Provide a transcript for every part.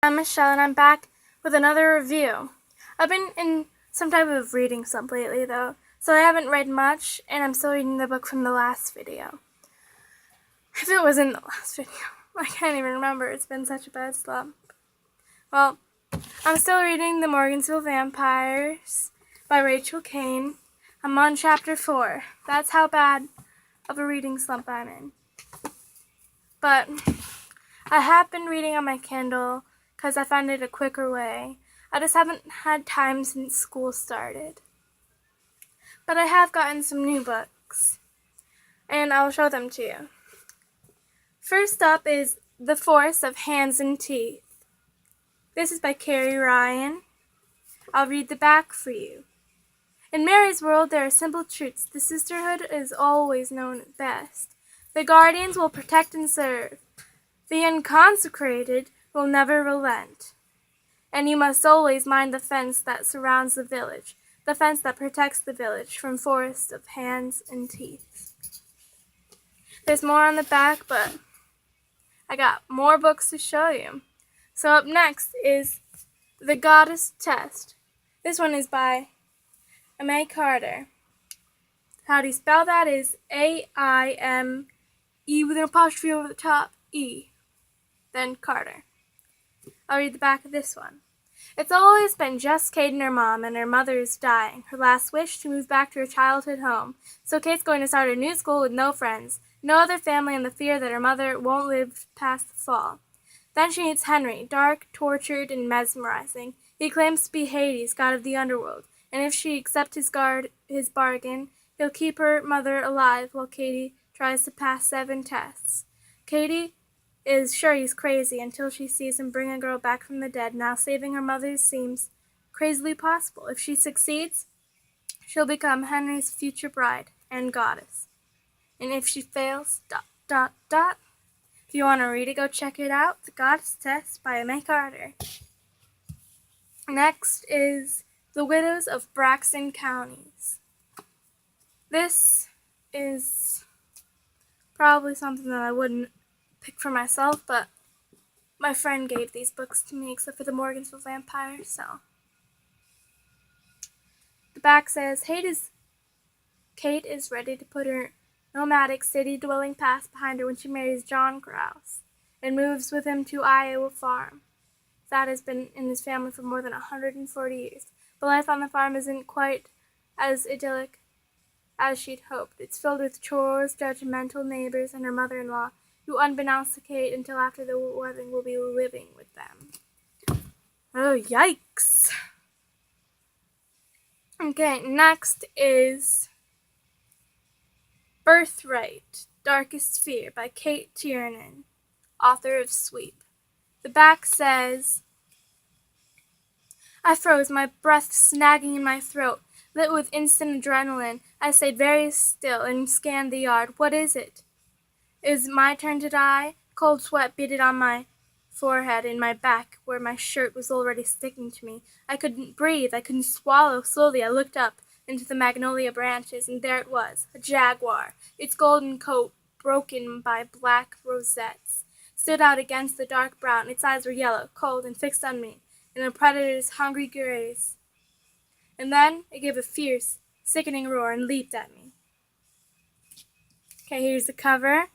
I'm Michelle and I'm back with another review. I've been in some type of reading slump lately though, so I haven't read much and I'm still reading the book from the last video. If it was in the last video, I can't even remember, it's been such a bad slump. Well, I'm still reading The Morgansville Vampires by Rachel Caine. I'm on chapter 4. That's how bad of a reading slump I'm in. But I have been reading on my Kindle because I found it a quicker way. I just haven't had time since school started. But I have gotten some new books, and I'll show them to you. First up is The Force of Hands and Teeth. This is by Carrie Ryan. I'll read the back for you. In Mary's world, there are simple truths. The sisterhood is always known best. The guardians will protect and serve. The unconsecrated will never relent. And you must always mind the fence that surrounds the village, the fence that protects the village from forest of hands and teeth. There's more on the back, but I got more books to show you. So up next is The Goddess Test. This one is by Aimee Carter. How do you spell that is A-I-M-E with an apostrophe over the top, E, then Carter. I'll read the back of this one. It's always been just Kate and her mom, and her mother is dying. Her last wish to move back to her childhood home. So Kate's going to start a new school with no friends, no other family, and the fear that her mother won't live past the fall. Then she meets Henry, dark, tortured, and mesmerizing. He claims to be Hades, god of the underworld, and if she accepts his bargain, he'll keep her mother alive while Katie tries to pass 7 tests. Katie is sure he's crazy until she sees him bring a girl back from the dead. Now saving her mother seems crazily possible. If she succeeds, she'll become Henry's future bride and goddess. And if she fails, ... If you want to read it, go check it out. The Goddess Test by Aimee Carter. Next is The Widows of Braxton Counties. This is probably something that I wouldn't pick for myself, but my friend gave these books to me except for The Morgansville Vampires, so. The back says, Kate is ready to put her nomadic city-dwelling past behind her when she marries John Krause and moves with him to Iowa Farm. That has been in his family for more than 140 years. But life on the farm isn't quite as idyllic as she'd hoped. It's filled with chores, judgmental neighbors, and her mother-in-law, who, unbeknownst to Kate until after the wedding, will be living with them. Oh, yikes. Okay, next is Birthright, Darkest Fear by Kate Tiernan, author of Sweep. The back says, I froze, my breath snagging in my throat. Lit with instant adrenaline, I stayed very still and scanned the yard. What is it? It was my turn to die. Cold sweat beaded on my forehead and my back where my shirt was already sticking to me. I couldn't breathe. I couldn't swallow. Slowly I looked up into the magnolia branches, and there it was, a jaguar. Its golden coat, broken by black rosettes, stood out against the dark brown. Its eyes were yellow, cold, and fixed on me in a predator's hungry gaze. And then it gave a fierce, sickening roar and leaped at me. Okay, here's the cover.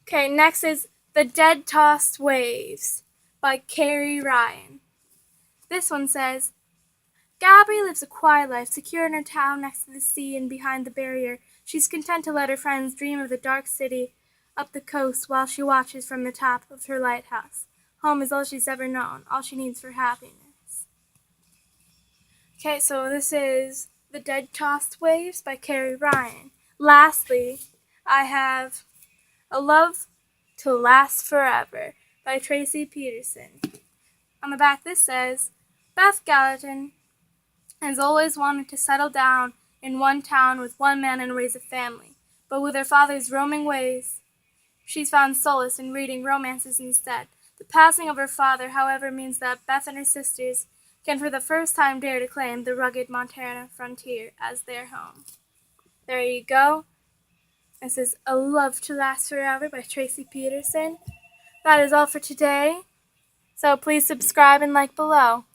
Okay, next is The Dead-Tossed Waves by Carrie Ryan. This one says, Gabby lives a quiet life, secure in her town next to the sea and behind the barrier. She's content to let her friends dream of the dark city up the coast while she watches from the top of her lighthouse. Home is all she's ever known, all she needs for happiness. Okay, so this is The Dead-Tossed Waves by Carrie Ryan. Lastly, I have A Love to Last Forever by Tracy Peterson. On the back this says, Beth Gallatin has always wanted to settle down in one town with one man and raise a family, but with her father's roaming ways, she's found solace in reading romances instead. The passing of her father, however, means that Beth and her sisters can for the first time dare to claim the rugged Montana frontier as their home. There you go. This is A Love to Last Forever by Tracy Peterson. that is all for today. So please subscribe and like below.